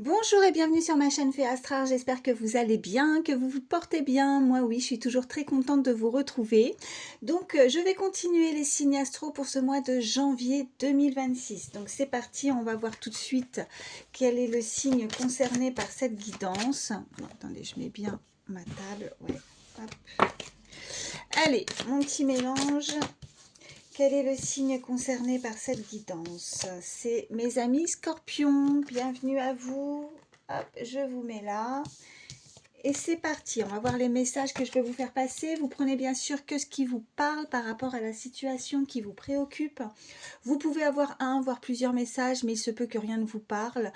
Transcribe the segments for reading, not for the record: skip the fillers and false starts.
Bonjour et bienvenue sur ma chaîne Fée Astral, j'espère que vous allez bien, que vous vous portez bien. Moi oui, je suis toujours très contente de vous retrouver. Donc je vais continuer les signes astro pour ce mois de janvier 2026. Donc c'est parti, on va voir tout de suite quel est le signe concerné par cette guidance. Non, attendez, je mets bien ma table. Ouais. Hop. Allez, mon petit mélange. Quel est le signe concerné par cette guidance? C'est mes amis scorpions. Bienvenue à vous. Hop, je vous mets là. Et c'est parti, on va voir les messages que je vais vous faire passer. Vous prenez bien sûr que ce qui vous parle par rapport à la situation qui vous préoccupe. Vous pouvez avoir un, voire plusieurs messages, mais il se peut que rien ne vous parle.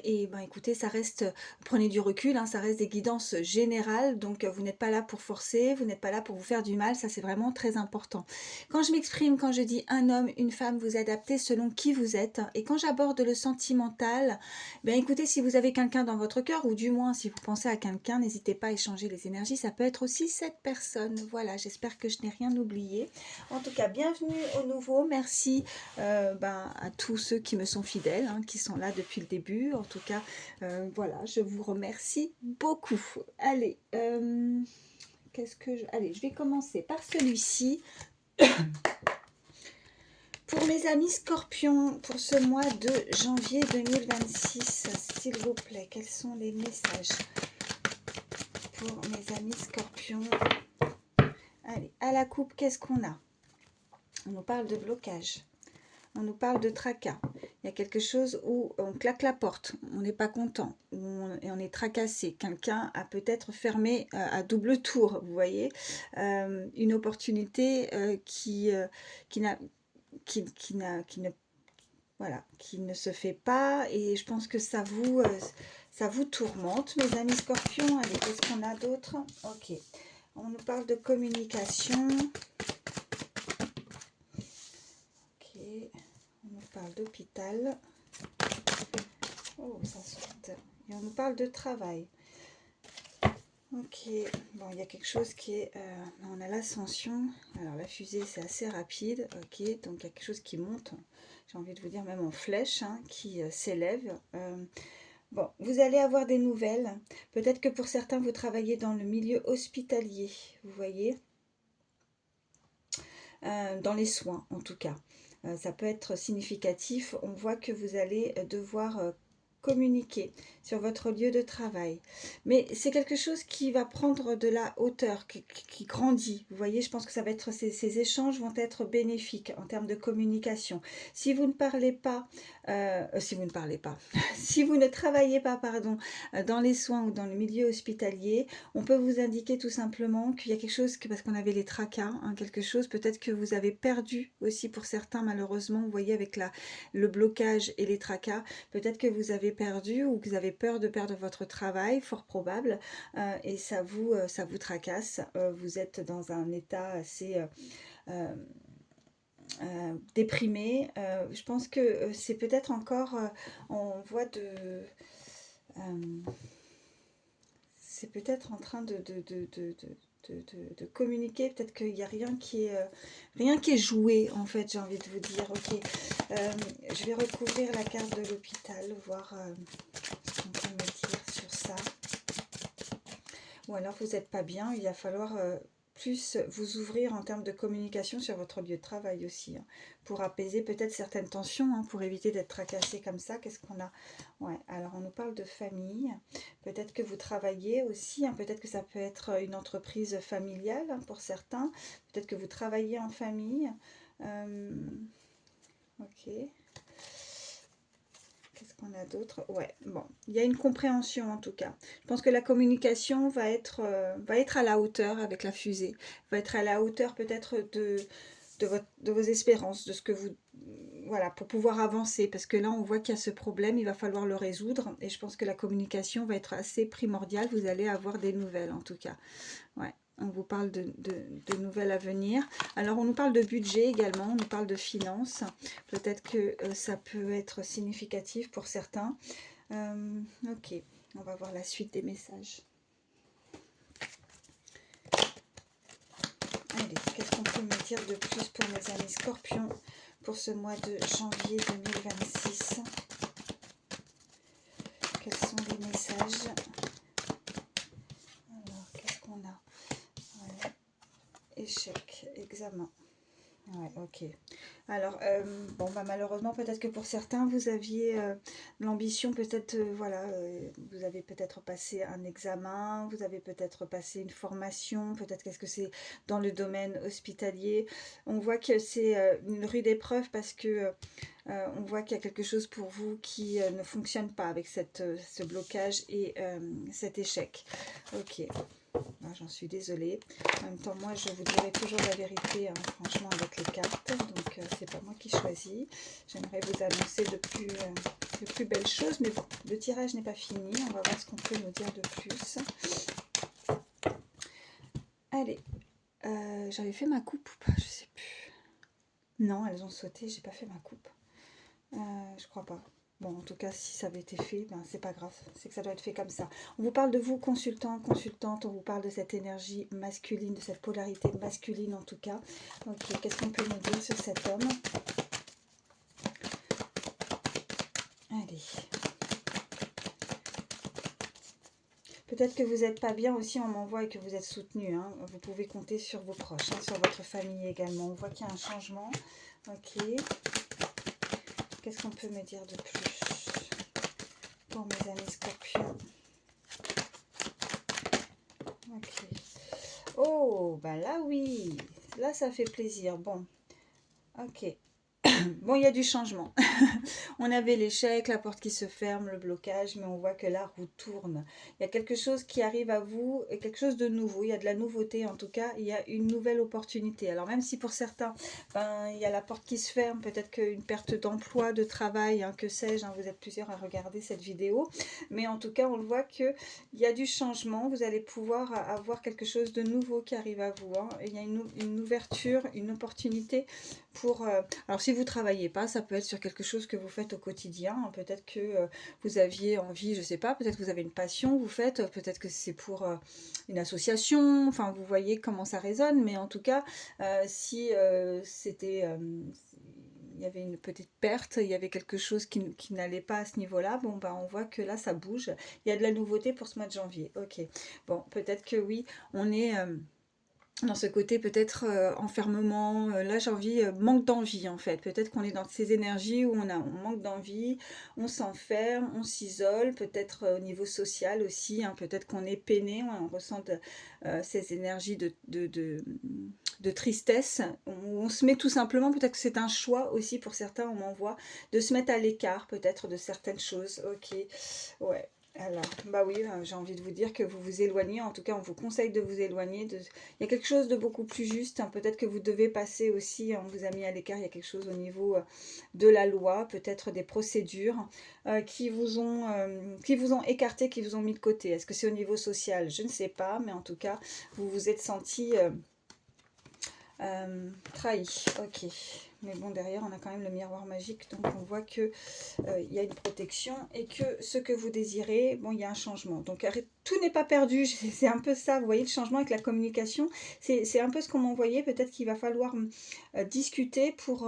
Et ben écoutez, ça reste, prenez du recul, hein, ça reste des guidances générales, donc vous n'êtes pas là pour forcer, vous n'êtes pas là pour vous faire du mal, ça c'est vraiment très important. Quand je m'exprime, quand je dis un homme, une femme, vous adaptez selon qui vous êtes. Et quand j'aborde le sentimental, ben écoutez, si vous avez quelqu'un dans votre cœur, ou du moins si vous pensez à quelqu'un, n'hésitez pas à échanger les énergies, ça peut être aussi cette personne. Voilà, j'espère que je n'ai rien oublié. En tout cas, bienvenue au nouveau, merci à tous ceux qui me sont fidèles, hein, qui sont là depuis le début. En tout cas, voilà, je vous remercie beaucoup. Allez, allez, je vais commencer par celui-ci. Pour mes amis scorpions, pour ce mois de janvier 2026, s'il vous plaît, quels sont les messages pour mes amis scorpions? Allez, à la coupe, qu'est-ce qu'on a? On nous parle de blocage. On nous parle de tracas. Il y a quelque chose où on claque la porte, on n'est pas content, et on est tracassé. Quelqu'un a peut-être fermé à double tour, vous voyez, une opportunité qui n'a, qui ne, voilà, qui ne se fait pas. Et je pense que ça vous tourmente, mes amis scorpions. Allez, qu'est-ce qu'on a d'autre? Ok, on nous parle de communication. Ok, on nous parle d'hôpital. Oh, ça saute. Et on nous parle de travail. Ok, bon, il y a quelque chose qui est... on a l'ascension. Alors, la fusée, c'est assez rapide. Ok, donc il y a quelque chose qui monte. J'ai envie de vous dire même en flèche, hein, qui s'élève. Bon, vous allez avoir des nouvelles. Peut-être que pour certains, vous travaillez dans le milieu hospitalier, vous voyez, dans les soins en tout cas. Ça peut être significatif. On voit que vous allez devoir communiquer sur votre lieu de travail. Mais c'est quelque chose qui va prendre de la hauteur, qui grandit. Vous voyez, je pense que ça va être, ces échanges vont être bénéfiques en termes de communication. Si vous ne parlez pas, si vous ne parlez pas, si vous ne travaillez pas, pardon, dans les soins ou dans le milieu hospitalier, on peut vous indiquer tout simplement qu'il y a quelque chose, parce qu'on avait les tracas, hein, quelque chose, peut-être que vous avez perdu aussi pour certains, malheureusement, vous voyez, avec le blocage et les tracas, peut-être que vous avez perdu ou que vous avez peur de perdre votre travail, fort probable, et ça vous tracasse. Vous êtes dans un état assez euh, déprimé. Je pense que c'est peut-être encore en voie de... c'est peut-être en train de communiquer, peut-être qu'il n'y a rien qui est joué en fait, j'ai envie de vous dire. Ok, je vais recouvrir la carte de l'hôpital, voir ce qu'on peut me dire sur ça. Ou alors vous n'êtes pas bien, il va falloir plus vous ouvrir en termes de communication sur votre lieu de travail aussi, hein, pour apaiser peut-être certaines tensions, hein, pour éviter d'être tracassé comme ça. Qu'est-ce qu'on a? Ouais, alors on nous parle de famille, peut-être que vous travaillez aussi, hein, peut-être que ça peut être une entreprise familiale, hein, pour certains, peut-être que vous travaillez en famille. Ok. Qu'est-ce qu'on a d'autre? Ouais, bon, il y a une compréhension en tout cas. Je pense que la communication va être à la hauteur avec la fusée, va être à la hauteur peut-être de vos espérances, de ce que vous... Voilà, pour pouvoir avancer, parce que là on voit qu'il y a ce problème, il va falloir le résoudre, et je pense que la communication va être assez primordiale, vous allez avoir des nouvelles en tout cas. Ouais. On vous parle de nouvelles à venir. Alors, on nous parle de budget également, on nous parle de finances. Peut-être que ça peut être significatif pour certains. Ok, on va voir la suite des messages. Allez, qu'est-ce qu'on peut me dire de plus pour mes amis scorpions pour ce mois de janvier 2026? Quels examen. Ouais, ok. Alors, bon, bah, malheureusement, peut-être que pour certains, vous aviez l'ambition, peut-être, voilà, vous avez peut-être passé un examen, vous avez peut-être passé une formation, peut-être qu'est-ce que c'est dans le domaine hospitalier. On voit que c'est une rude épreuve parce que on voit qu'il y a quelque chose pour vous qui ne fonctionne pas avec ce blocage et cet échec. Ok. Ah, j'en suis désolée. En même temps, moi, je vous dirai toujours la vérité, hein, franchement, avec les cartes. Donc, c'est pas moi qui choisis. J'aimerais vous annoncer de plus belles choses. Mais bon, le tirage n'est pas fini. On va voir ce qu'on peut nous dire de plus. Allez. J'avais fait ma coupe ou pas? Je sais plus. Non, elles ont sauté. J'ai pas fait ma coupe. Je crois pas. Bon, en tout cas, si ça avait été fait, ben, c'est pas grave. C'est que ça doit être fait comme ça. On vous parle de vous, consultant, consultante. On vous parle de cette énergie masculine, de cette polarité masculine en tout cas. Ok, qu'est-ce qu'on peut nous dire sur cet homme? Allez. Peut-être que vous n'êtes pas bien aussi, on m'envoie et que vous êtes soutenu. Hein. Vous pouvez compter sur vos proches, hein, sur votre famille également. On voit qu'il y a un changement. Ok. Qu'est-ce qu'on peut me dire de plus pour mes amis scorpions? Ok. Oh, bah là oui, là ça fait plaisir. Bon, ok. Bon, il y a du changement. On avait l'échec, la porte qui se ferme, le blocage, mais on voit que la roue tourne. Il y a quelque chose qui arrive à vous, et quelque chose de nouveau. Il y a de la nouveauté, en tout cas, il y a une nouvelle opportunité. Alors même si pour certains, ben, il y a la porte qui se ferme, peut-être qu'une perte d'emploi, de travail, hein, que sais-je, hein, vous êtes plusieurs à regarder cette vidéo, mais en tout cas, on le voit qu'il y a du changement. Vous allez pouvoir avoir quelque chose de nouveau qui arrive à vous. Hein. Il y a une ouverture, une opportunité pour... alors si vous travaillez pas, ça peut être sur quelque chose que vous faites au quotidien. Hein. Peut-être que vous aviez envie, je sais pas, peut-être que vous avez une passion, vous faites, peut-être que c'est pour une association, enfin vous voyez comment ça résonne, mais en tout cas, si c'était... il y avait une petite perte, il y avait quelque chose qui n'allait pas à ce niveau-là, bon bah on voit que là ça bouge, il y a de la nouveauté pour ce mois de janvier. Ok, bon peut-être que oui, on est... dans ce côté peut-être enfermement, là j'ai envie, manque d'envie en fait. Peut-être qu'on est dans ces énergies où on manque d'envie, on s'enferme, on s'isole, peut-être au niveau social aussi, hein, peut-être qu'on est peiné, on ressent ces énergies de tristesse. On se met tout simplement, peut-être que c'est un choix aussi pour certains, on m'envoie, de se mettre à l'écart peut-être de certaines choses. Ok, ouais. Alors, bah oui, j'ai envie de vous dire que vous vous éloignez, en tout cas on vous conseille de vous éloigner. Il y a quelque chose de beaucoup plus juste, hein. Peut-être que vous devez passer aussi, on vous a mis à l'écart, il y a quelque chose au niveau de la loi, peut-être des procédures qui vous ont écarté, qui vous ont mis de côté. Est-ce que c'est au niveau social? Je ne sais pas, mais en tout cas, vous vous êtes senti... trahi, ok. Mais bon, derrière, on a quand même le miroir magique, donc on voit que il y a une protection et que ce que vous désirez, bon, il y a un changement. Donc, tout n'est pas perdu, c'est un peu ça, vous voyez, le changement avec la communication, c'est un peu ce qu'on m'envoyait, peut-être qu'il va falloir discuter pour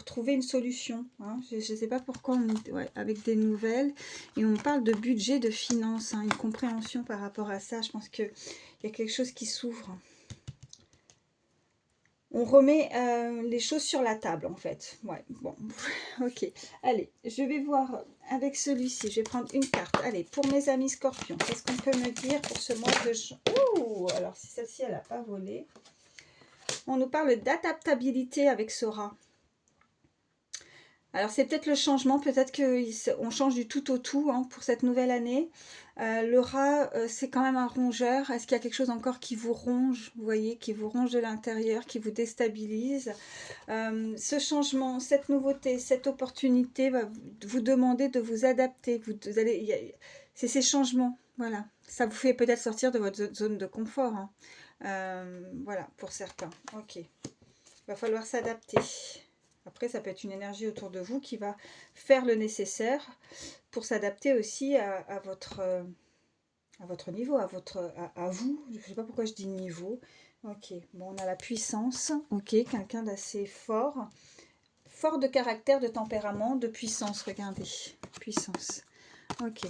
trouver une solution. Hein. Je ne sais pas pourquoi, avec des nouvelles, et on parle de budget, de finances, hein, une compréhension par rapport à ça, je pense qu'il y a quelque chose qui s'ouvre. On remet les choses sur la table, en fait. Ouais, bon, ok. Allez, je vais voir avec celui-ci. Je vais prendre une carte. Allez, pour mes amis scorpions, qu'est-ce qu'on peut me dire pour ce mois de juin? Ouh, alors si celle-ci, elle n'a pas volé. On nous parle d'adaptabilité avec Sora. Alors c'est peut-être le changement, peut-être qu'on change du tout au tout, hein, pour cette nouvelle année. Le rat, c'est quand même un rongeur. Est-ce qu'il y a quelque chose encore qui vous ronge, vous voyez, qui vous ronge de l'intérieur, qui vous déstabilise? Ce changement, cette nouveauté, cette opportunité va vous demander de vous adapter. C'est ces changements, voilà. Ça vous fait peut-être sortir de votre zone de confort. Hein. Voilà, pour certains. Ok. Il va falloir s'adapter. Après, ça peut être une énergie autour de vous qui va faire le nécessaire pour s'adapter aussi à votre niveau, à vous. Je ne sais pas pourquoi je dis niveau. Ok, bon, on a la puissance. Ok, quelqu'un d'assez fort. Fort de caractère, de tempérament, de puissance. Regardez, puissance. Ok.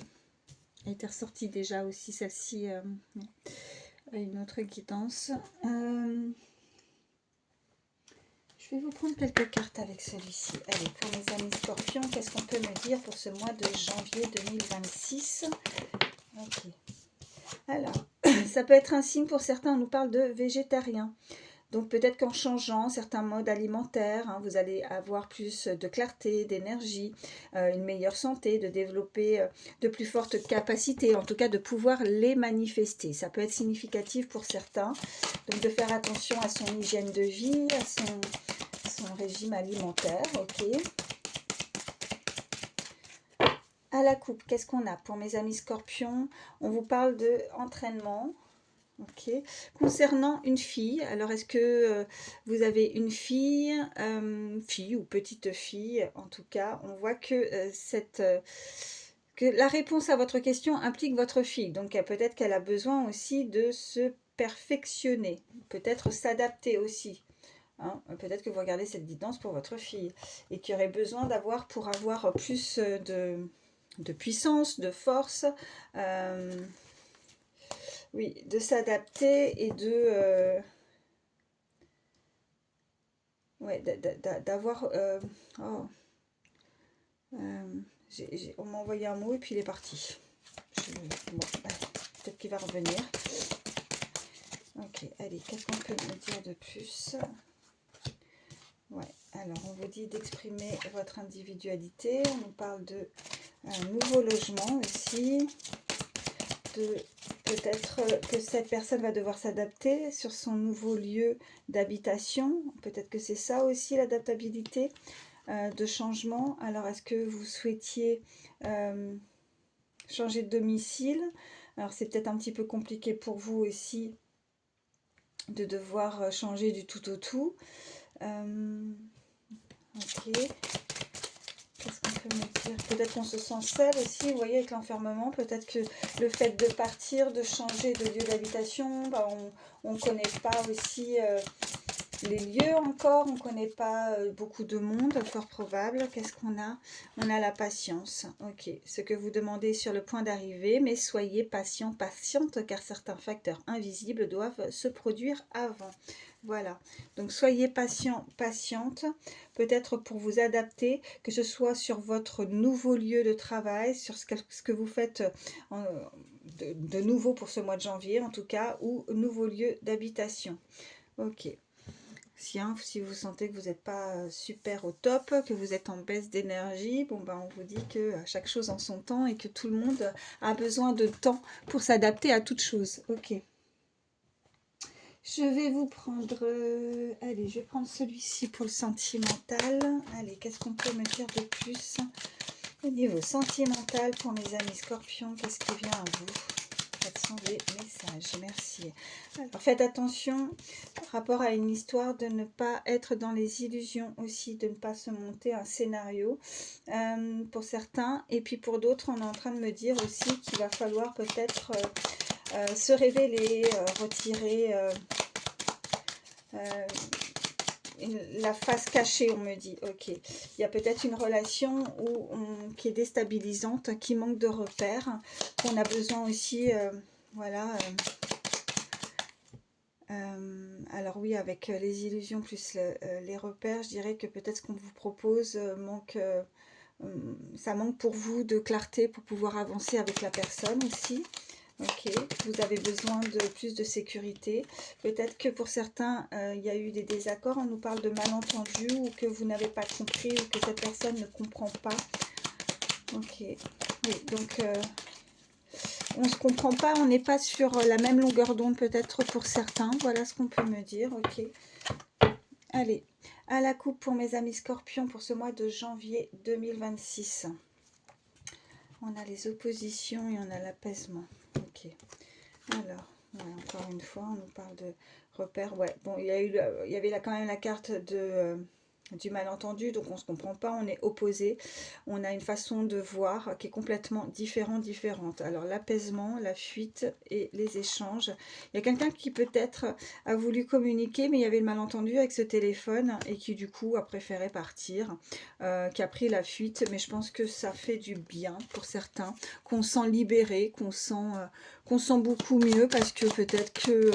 Elle était ressortie déjà aussi, celle-ci. Une autre guidance. Je vais vous prendre quelques cartes avec celui-ci. Allez, pour mes amis scorpions, qu'est-ce qu'on peut me dire pour ce mois de janvier 2026? Ok. Alors, ça peut être un signe pour certains, on nous parle de végétarien. Donc peut-être qu'en changeant certains modes alimentaires, hein, vous allez avoir plus de clarté, d'énergie, une meilleure santé, de développer de plus fortes capacités, en tout cas de pouvoir les manifester. Ça peut être significatif pour certains, donc de faire attention à son hygiène de vie, à son régime alimentaire, ok. À la coupe, qu'est-ce qu'on a pour mes amis scorpions? On vous parle de entraînement. Ok. Concernant une fille, alors est-ce que vous avez une fille, fille ou petite fille, en tout cas, on voit que que la réponse à votre question implique votre fille. Donc peut-être qu'elle a besoin aussi de se perfectionner, peut-être s'adapter aussi. Hein. Peut-être que vous regardez cette guidance pour votre fille et qu'il y aurait besoin d'avoir pour avoir plus de puissance, de force. Oui, de s'adapter et ouais, d'avoir... oh, on m'a envoyé un mot et puis il est parti. Bon, peut-être qu'il va revenir. Ok, allez, qu'est-ce qu'on peut me dire de plus? Ouais, alors on vous dit d'exprimer votre individualité. On nous parle de un nouveau logement aussi. Peut-être que cette personne va devoir s'adapter sur son nouveau lieu d'habitation. Peut-être que c'est ça aussi l'adaptabilité de changement. Alors est-ce que vous souhaitiez changer de domicile? Alors c'est peut-être un petit peu compliqué pour vous aussi de devoir changer du tout au tout. Ok. Qu'est-ce qu'on peut me dire? Peut-être qu'on se sent seul aussi, vous voyez, avec l'enfermement. Peut-être que le fait de partir, de changer de lieu d'habitation, bah, on ne connaît pas aussi les lieux encore, on ne connaît pas beaucoup de monde, fort probable. Qu'est-ce qu'on a? On a la patience. Ok, ce que vous demandez sur le point d'arriver, mais soyez patient, patiente, car certains facteurs invisibles doivent se produire avant. Voilà, donc soyez patient, patiente, peut-être pour vous adapter, que ce soit sur votre nouveau lieu de travail, sur ce que vous faites de nouveau pour ce mois de janvier en tout cas, ou nouveau lieu d'habitation. Ok. Si vous sentez que vous n'êtes pas super au top, que vous êtes en baisse d'énergie, bon ben on vous dit que chaque chose en son temps et que tout le monde a besoin de temps pour s'adapter à toute chose. Ok. Je vais vous prendre... allez, je vais prendre celui-ci pour le sentimental. Allez, qu'est-ce qu'on peut me dire de plus au niveau sentimental pour mes amis scorpions? Qu'est-ce qui vient à vous? Quels sont les messages? Merci. Alors, faites attention par rapport à une histoire de ne pas être dans les illusions aussi, de ne pas se monter un scénario pour certains. Et puis pour d'autres, on est en train de me dire aussi qu'il va falloir peut-être se révéler, retirer la face cachée, on me dit. Ok, il y a peut-être une relation qui est déstabilisante, qui manque de repères, qu'on a besoin aussi, voilà. Alors oui, avec les illusions plus les repères, je dirais que peut-être ce qu'on vous propose ça manque pour vous de clarté pour pouvoir avancer avec la personne aussi. Ok, vous avez besoin de plus de sécurité. Peut-être que pour certains, il y a eu des désaccords. On nous parle de malentendus ou que vous n'avez pas compris ou que cette personne ne comprend pas. Ok, oui, donc on ne se comprend pas, on n'est pas sur la même longueur d'onde peut-être pour certains. Voilà ce qu'on peut me dire. Ok, allez, à la coupe pour mes amis scorpions pour ce mois de janvier 2026. On a les oppositions et on a l'apaisement. Ok. Alors, ouais, encore une fois, on nous parle de repères. Ouais, bon, il y avait là quand même la carte du malentendu, donc on ne se comprend pas, on est opposés. On a une façon de voir qui est complètement différente. Alors, l'apaisement, la fuite et les échanges. Il y a quelqu'un qui peut-être a voulu communiquer, mais il y avait le malentendu avec ce téléphone et qui du coup a préféré partir, qui a pris la fuite. Mais je pense que ça fait du bien pour certains, qu'on sent libéré, qu'on sent beaucoup mieux parce que peut-être que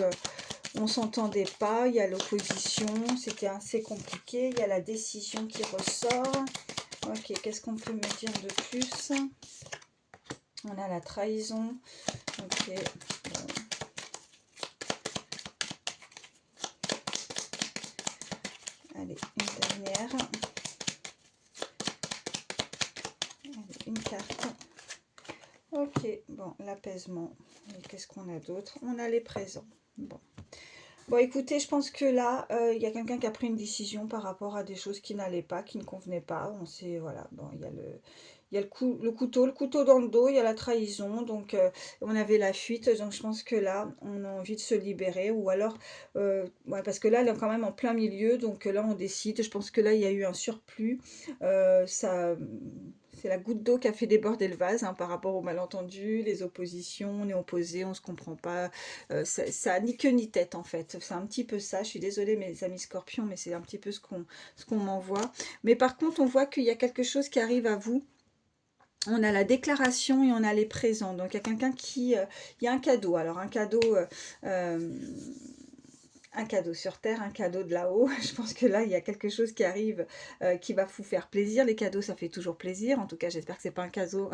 on s'entendait pas, il y a l'opposition, c'était assez compliqué, il y a la décision qui ressort. Ok, qu'est-ce qu'on peut me dire de plus? On a la trahison. Ok. Allez, une dernière. Allez, une carte. Ok, bon, l'apaisement. Qu'est-ce qu'on a d'autre? On a les présents. Bon. Bon, écoutez, je pense que là, il y a quelqu'un qui a pris une décision par rapport à des choses qui n'allaient pas, qui ne convenaient pas. On sait, voilà, bon, il y a le couteau dans le dos, il y a la trahison, donc on avait la fuite, donc je pense que là, on a envie de se libérer, ou alors, ouais, parce que là, elle est quand même en plein milieu, donc là, on décide, je pense que là, il y a eu un surplus, ça... C'est la goutte d'eau qui a fait déborder le vase, hein, par rapport aux malentendus, les oppositions, on est opposés, on ne se comprend pas, ça a ni queue ni tête en fait, c'est un petit peu ça, je suis désolée mes amis scorpions, mais c'est un petit peu ce qu'on m'envoie. Mais par contre, on voit qu'il y a quelque chose qui arrive à vous. On a la déclaration et on a les présents. Donc il y a quelqu'un qui... il y a un cadeau. Alors euh, un cadeau sur terre, un cadeau de là-haut. Je pense que là, il y a quelque chose qui arrive qui va vous faire plaisir. Les cadeaux, ça fait toujours plaisir. En tout cas, j'espère que c'est pas un cadeau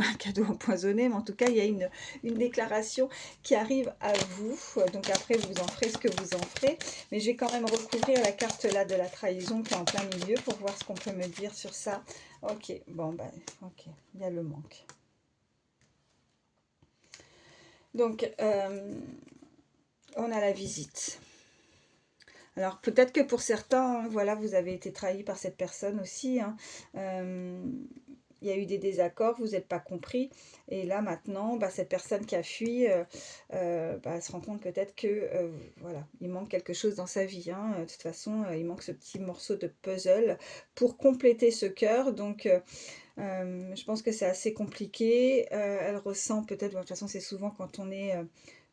empoisonné. Mais en tout cas, il y a une déclaration qui arrive à vous. Donc après, vous en ferez ce que vous en ferez. Mais je vais quand même recouvrir la carte là de la trahison qui est en plein milieu pour voir ce qu'on peut me dire sur ça. Ok, bon, ben, ok, il y a le manque. Donc, on a la visite. Alors peut-être que pour certains, voilà, vous avez été trahi par cette personne aussi, hein. Il y a eu des désaccords, vous n'êtes pas compris. Et là maintenant, bah, cette personne qui a fui, bah, elle se rend compte peut-être que voilà, il manque quelque chose dans sa vie, hein. De toute façon, il manque ce petit morceau de puzzle pour compléter ce cœur. Donc je pense que c'est assez compliqué. Elle ressent peut-être, de toute façon c'est souvent quand on est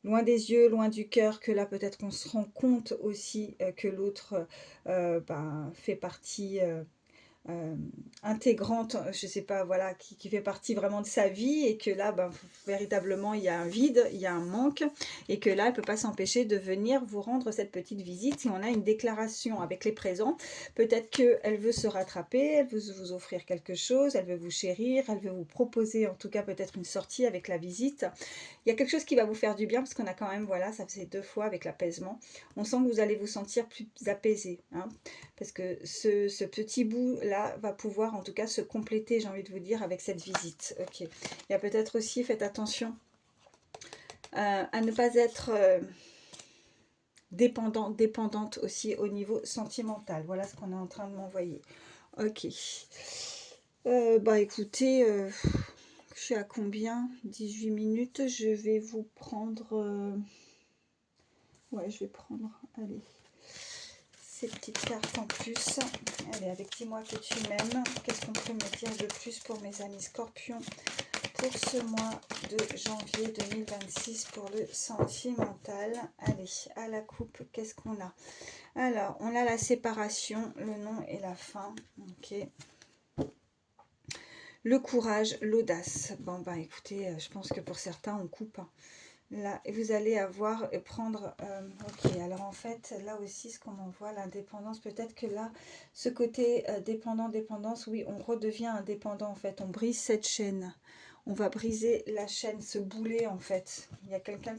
loin des yeux, loin du cœur, que là peut-être qu'on se rend compte aussi que l'autre ben, fait partie euh, intégrante, je sais pas, voilà, qui fait partie vraiment de sa vie et que là, ben, véritablement, il y a un vide, il y a un manque et que là, elle peut pas s'empêcher de venir vous rendre cette petite visite. Si on a une déclaration avec les présents, peut-être qu'elle veut se rattraper, elle veut vous offrir quelque chose, elle veut vous chérir, elle veut vous proposer en tout cas peut-être une sortie avec la visite. Il y a quelque chose qui va vous faire du bien parce qu'on a quand même, voilà, ça faisait 2 fois avec l'apaisement. On sent que vous allez vous sentir plus apaisé, hein, parce que ce petit bout-là va pouvoir en tout cas se compléter, j'ai envie de vous dire, avec cette visite. Ok. Il y a peut-être aussi, faites attention à ne pas être dépendante aussi au niveau sentimental. Voilà ce qu'on est en train de m'envoyer. Ok. Bah écoutez, je suis à combien? 18 minutes. Je vais vous prendre... ouais, je vais prendre... Allez. Ces petites cartes en plus. Allez, avec dis-moi que tu m'aimes. Qu'est-ce qu'on peut me dire de plus pour mes amis scorpions pour ce mois de janvier 2026 pour le sentimental? Allez, à la coupe, qu'est-ce qu'on a? Alors, on a la séparation, le nom et la fin. Ok. Le courage, l'audace. Bon, bah écoutez, je pense que pour certains, on coupe. Là, et vous allez avoir et prendre... ok, alors en fait, là aussi, ce qu'on envoie, l'indépendance, peut-être que là, ce côté dépendance, oui, on redevient indépendant, en fait. On brise cette chaîne. On va briser la chaîne, ce boulet, en fait. Il y a quelqu'un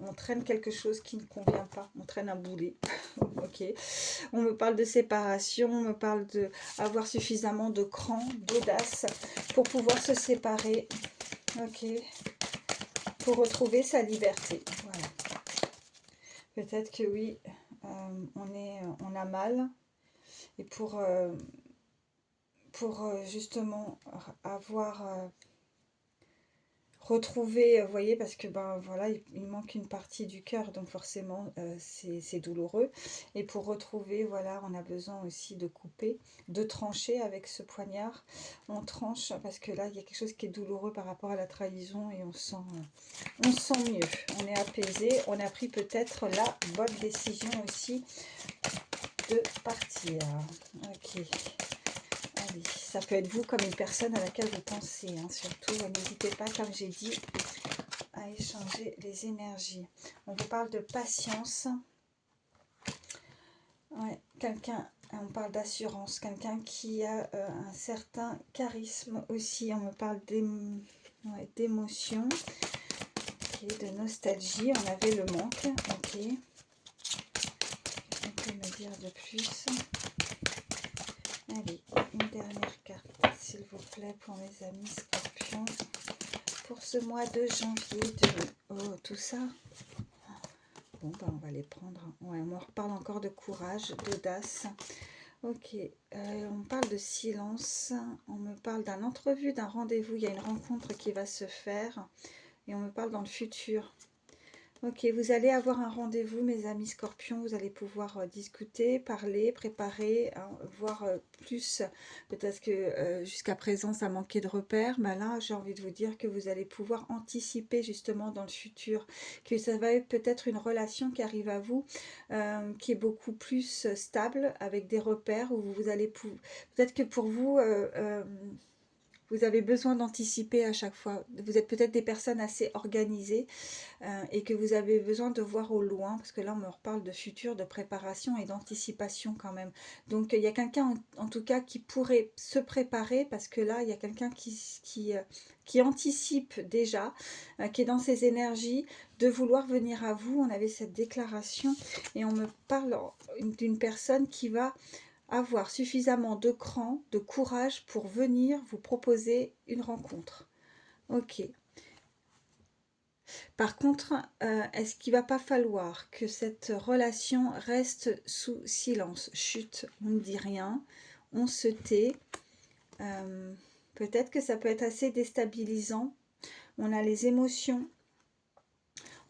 on traîne quelque chose qui ne convient pas. On traîne un boulet. Ok. On me parle de séparation, on me parle d'avoir suffisamment de cran, d'audace pour pouvoir se séparer. Ok. Pour retrouver sa liberté. Voilà. Peut-être que oui, on a mal. Et pour justement avoir retrouvé, vous voyez, parce que ben voilà, il manque une partie du cœur, donc forcément c'est douloureux. Et pour retrouver, voilà, on a besoin aussi de couper, de trancher avec ce poignard. On tranche parce que là, il y a quelque chose qui est douloureux par rapport à la trahison et on sent mieux, on est apaisé, on a pris peut-être la bonne décision aussi de partir. Ok. Allez, ça peut être vous comme une personne à laquelle vous pensez, hein, surtout. N'hésitez pas, comme j'ai dit, à échanger les énergies. On vous parle de patience. Ouais, quelqu'un, on parle d'assurance, quelqu'un qui a un certain charisme aussi. On me parle d'émotion, ok, de nostalgie. On avait le manque, ok. On peut me dire de plus. Allez, une dernière carte, s'il vous plaît, pour mes amis scorpions. Pour ce mois de janvier. Oh, tout ça. Bon, bah, on va les prendre. Ouais, on reparle encore de courage, d'audace. Ok, on parle de silence. On me parle d'un entrevue, d'un rendez-vous. Il y a une rencontre qui va se faire. Et on me parle dans le futur. Ok, vous allez avoir un rendez-vous, mes amis scorpions. Vous allez pouvoir discuter, parler, préparer, hein, voir plus. Peut-être que jusqu'à présent, ça manquait de repères. Mais là, j'ai envie de vous dire que vous allez pouvoir anticiper justement dans le futur. Que ça va être peut-être une relation qui arrive à vous, qui est beaucoup plus stable, avec des repères où vous allez... Peut-être que pour vous... vous avez besoin d'anticiper à chaque fois. Vous êtes peut-être des personnes assez organisées et que vous avez besoin de voir au loin, parce que là on me reparle de futur, de préparation et d'anticipation quand même. Donc il y a quelqu'un en tout cas qui pourrait se préparer, parce que là il y a quelqu'un qui anticipe déjà, qui est dans ses énergies de vouloir venir à vous. On avait cette déclaration et on me parle d'une personne qui va avoir suffisamment de cran, de courage pour venir vous proposer une rencontre. Ok. Par contre, est-ce qu'il va pas falloir que cette relation reste sous silence? Chut, on ne dit rien, on se tait. Euh, Peut-être que ça peut être assez déstabilisant. On a les émotions,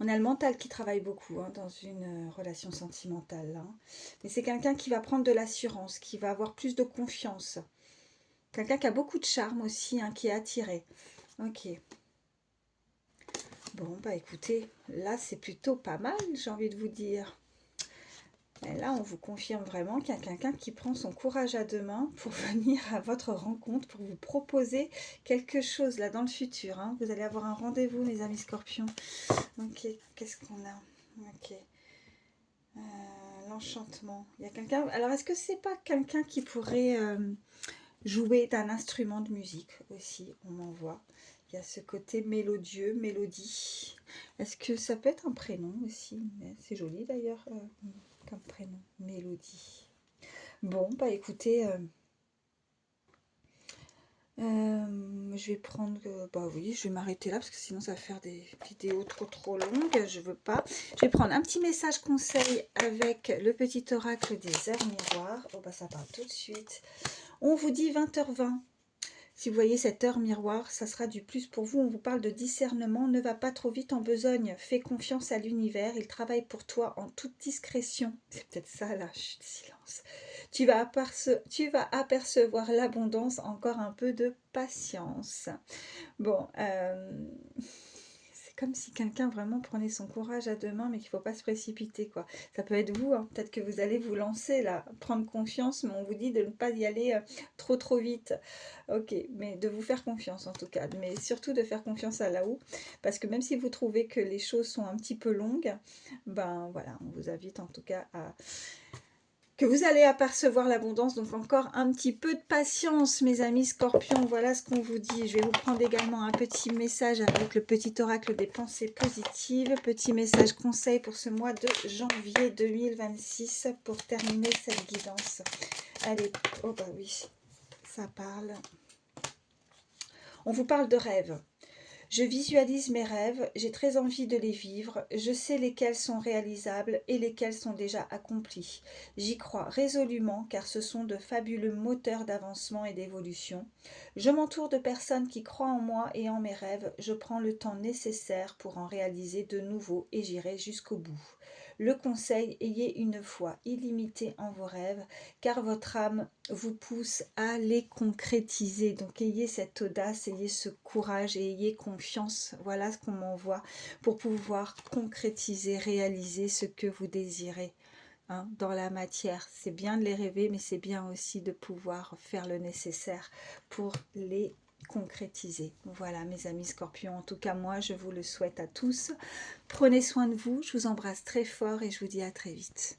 on a le mental qui travaille beaucoup hein, dans une relation sentimentale. Hein. Mais c'est quelqu'un qui va prendre de l'assurance, qui va avoir plus de confiance. Quelqu'un qui a beaucoup de charme aussi, hein, qui est attiré. Ok. Bon, bah écoutez, là c'est plutôt pas mal, j'ai envie de vous dire. Et là, on vous confirme vraiment qu'il y a quelqu'un qui prend son courage à deux mains pour venir à votre rencontre, pour vous proposer quelque chose là dans le futur. Hein. Vous allez avoir un rendez-vous, mes amis scorpions. Ok, qu'est-ce qu'on a? Ok. L'enchantement. Il y a quelqu'un. Alors, est-ce que c'est pas quelqu'un qui pourrait jouer d'un instrument de musique aussi? On m'envoie. Il y a ce côté mélodieux, mélodie. Est-ce que ça peut être un prénom aussi? C'est joli d'ailleurs comme prénom, mélodie. Bon, bah écoutez, je vais prendre, bah oui, je vais m'arrêter là parce que sinon ça va faire des vidéos trop longues, je veux pas. Je vais prendre un petit message conseil avec le petit oracle des heures miroirs. Oh bah ça part tout de suite. On vous dit 20h20. Si vous voyez cette heure miroir, ça sera du plus pour vous. On vous parle de discernement. Ne va pas trop vite en besogne. Fais confiance à l'univers. Il travaille pour toi en toute discrétion. C'est peut-être ça là. Chut, silence. Tu vas apercevoir l'abondance. Encore un peu de patience. Bon, c'est comme si quelqu'un vraiment prenait son courage à deux mains, mais qu'il ne faut pas se précipiter, quoi. Ça peut être vous, hein. Peut-être que vous allez vous lancer là, prendre confiance, mais on vous dit de ne pas y aller trop vite. Ok, mais de vous faire confiance en tout cas, mais surtout de faire confiance à là-haut, parce que même si vous trouvez que les choses sont un petit peu longues, ben voilà, on vous invite en tout cas à que vous allez apercevoir l'abondance. Donc encore un petit peu de patience, mes amis scorpions. Voilà ce qu'on vous dit. Je vais vous prendre également un petit message avec le petit oracle des pensées positives. Petit message conseil pour ce mois de janvier 2026 pour terminer cette guidance. Allez, oh bah oui, ça parle. On vous parle de rêves. Je visualise mes rêves, j'ai très envie de les vivre, je sais lesquels sont réalisables et lesquels sont déjà accomplis. J'y crois résolument car ce sont de fabuleux moteurs d'avancement et d'évolution. Je m'entoure de personnes qui croient en moi et en mes rêves, je prends le temps nécessaire pour en réaliser de nouveaux et j'irai jusqu'au bout. Le conseil, ayez une foi illimitée en vos rêves, car votre âme vous pousse à les concrétiser. Donc ayez cette audace, ayez ce courage et ayez confiance. Voilà ce qu'on m'envoie pour pouvoir concrétiser, réaliser ce que vous désirez. Hein, dans la matière, c'est bien de les rêver, mais c'est bien aussi de pouvoir faire le nécessaire pour les concrétiser. Voilà mes amis scorpions, en tout cas moi je vous le souhaite à tous. Prenez soin de vous, je vous embrasse très fort et je vous dis à très vite.